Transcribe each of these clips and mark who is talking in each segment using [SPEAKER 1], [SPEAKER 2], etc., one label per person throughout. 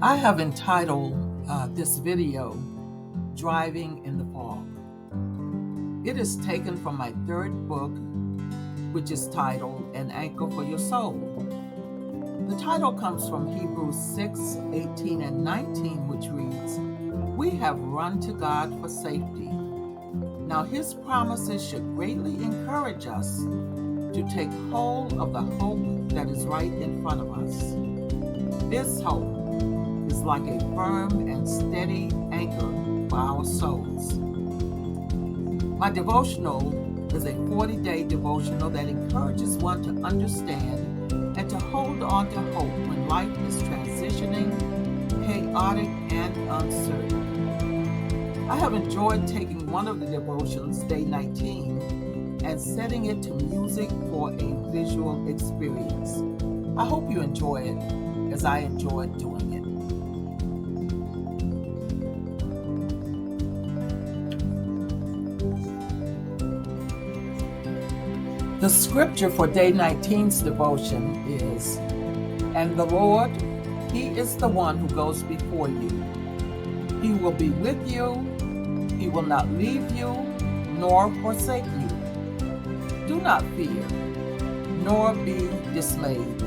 [SPEAKER 1] I have entitled this video, Driving in the Fog. It is taken from my third book, which is titled An Anchor for Your Soul. The title comes from Hebrews 6:18 and 19, which reads, "We have run to God for safety. Now His promises should greatly encourage us to take hold of the hope that is right in front of us. This hope is like a firm and steady anchor for our souls." My devotional is a 40-day devotional that encourages one to understand and to hold on to hope when life is transitioning, chaotic, and uncertain. I have enjoyed taking one of the devotions, day 19, and setting it to music for a visual experience. I hope you enjoy it as I enjoyed doing it. The scripture for day 19's devotion is, "And the Lord, He is the one who goes before you. He will be with you. He will not leave you nor forsake you. Do not fear, nor be dismayed."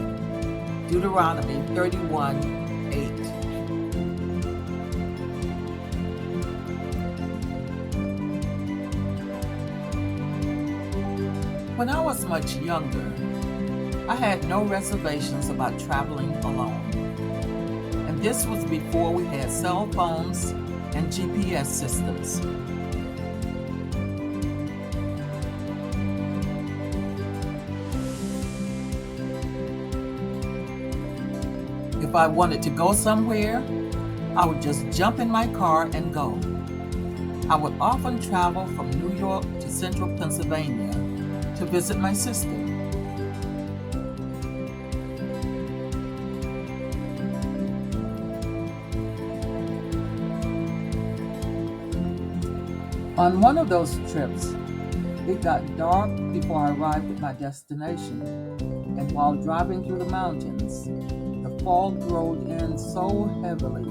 [SPEAKER 1] Deuteronomy 31:8. When I was much younger, I had no reservations about traveling alone. And this was before we had cell phones and GPS systems. If I wanted to go somewhere, I would just jump in my car and go. I would often travel from New York to central Pennsylvania to visit my sister. On one of those trips, it got dark before I arrived at my destination, and while driving through the mountains, the fog rolled in so heavily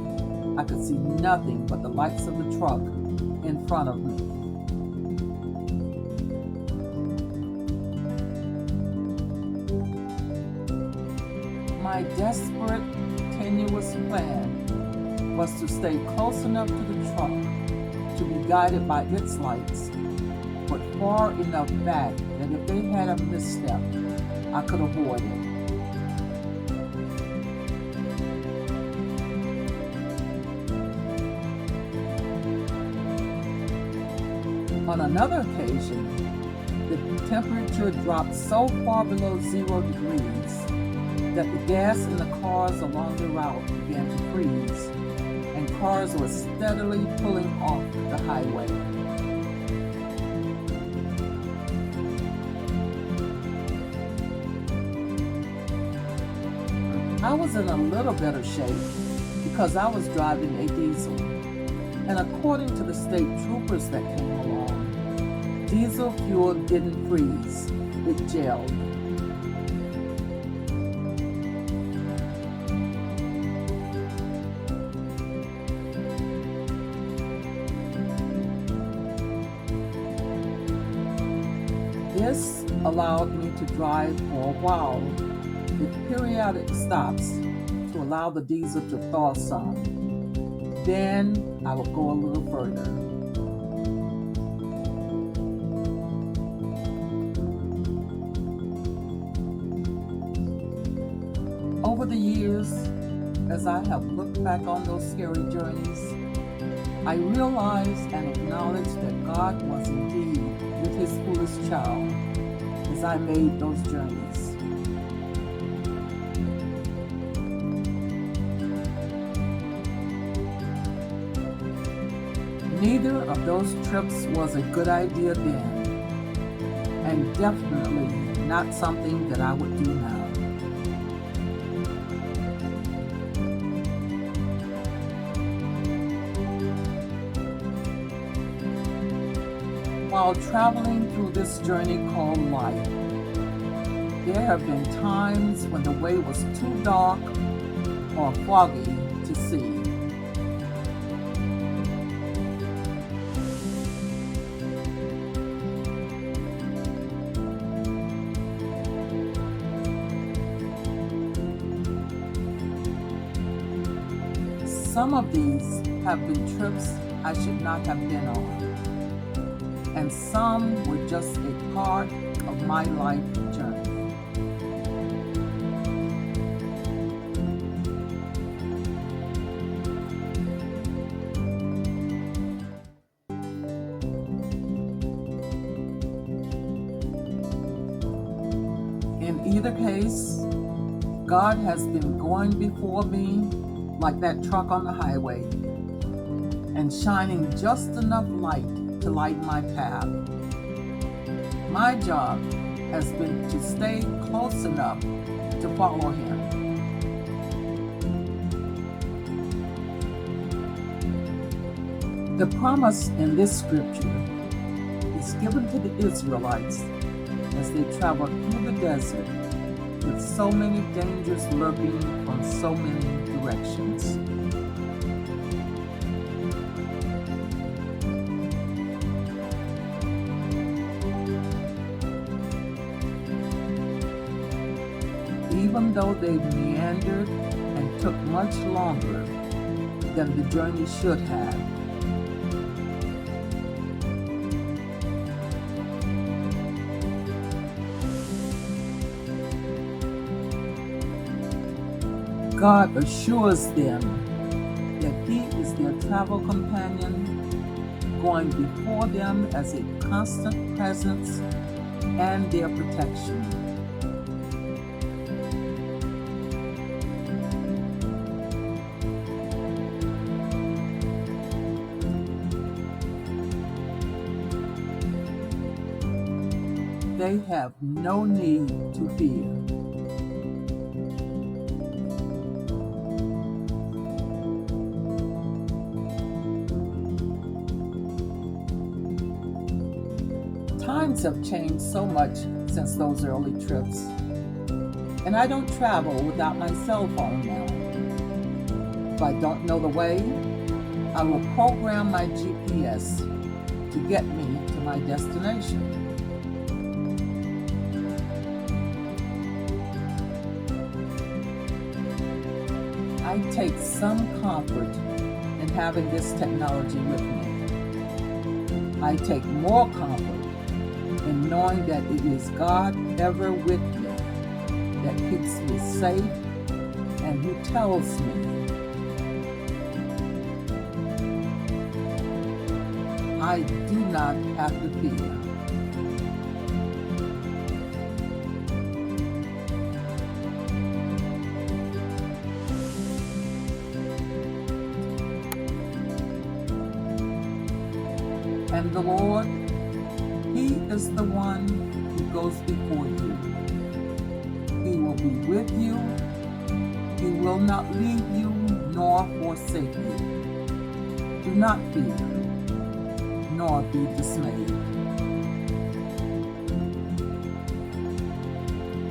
[SPEAKER 1] I could see nothing but the lights of the truck in front of me. My desperate, tenuous plan was to stay close enough to the truck to be guided by its lights, but far enough back that if they had a misstep, I could avoid it. On another occasion, the temperature dropped so far below 0 degrees that the gas in the cars along the route began to freeze, and cars were steadily pulling off the highway. I was in a little better shape because I was driving a diesel, and according to the state troopers that came along, diesel fuel didn't freeze, it gelled. This allowed me to drive for a while with periodic stops to allow the diesel to thaw some. Then I would go a little further. Over the years, as I have looked back on those scary journeys, I realized and acknowledged that God was indeed with His foolish child as I made those journeys. Neither of those trips was a good idea then, and definitely not something that I would do now. While traveling through this journey called life, there have been times when the way was too dark or foggy to see. Some of these have been trips I should not have been on, and some were just a part of my life journey. In either case, God has been going before me like that truck on the highway and shining just enough light to light my path. My job has been to stay close enough to follow him. The promise in this scripture is given to the Israelites as they traveled through the desert with so many dangers lurking from so many directions. Even though they meandered and took much longer than the journey should have, God assures them that He is their travel companion, going before them as a constant presence and their protection. They have no need to fear. Times have changed so much since those early trips, and I don't travel without my cell phone now. If I don't know the way, I will program my GPS to get me to my destination. I take some comfort in having this technology with me. I take more comfort in knowing that it is God ever with me that keeps me safe and who tells me I do not have to fear. And the Lord, He is the one who goes before you. He will be with you. He will not leave you nor forsake you. Do not fear, nor be dismayed.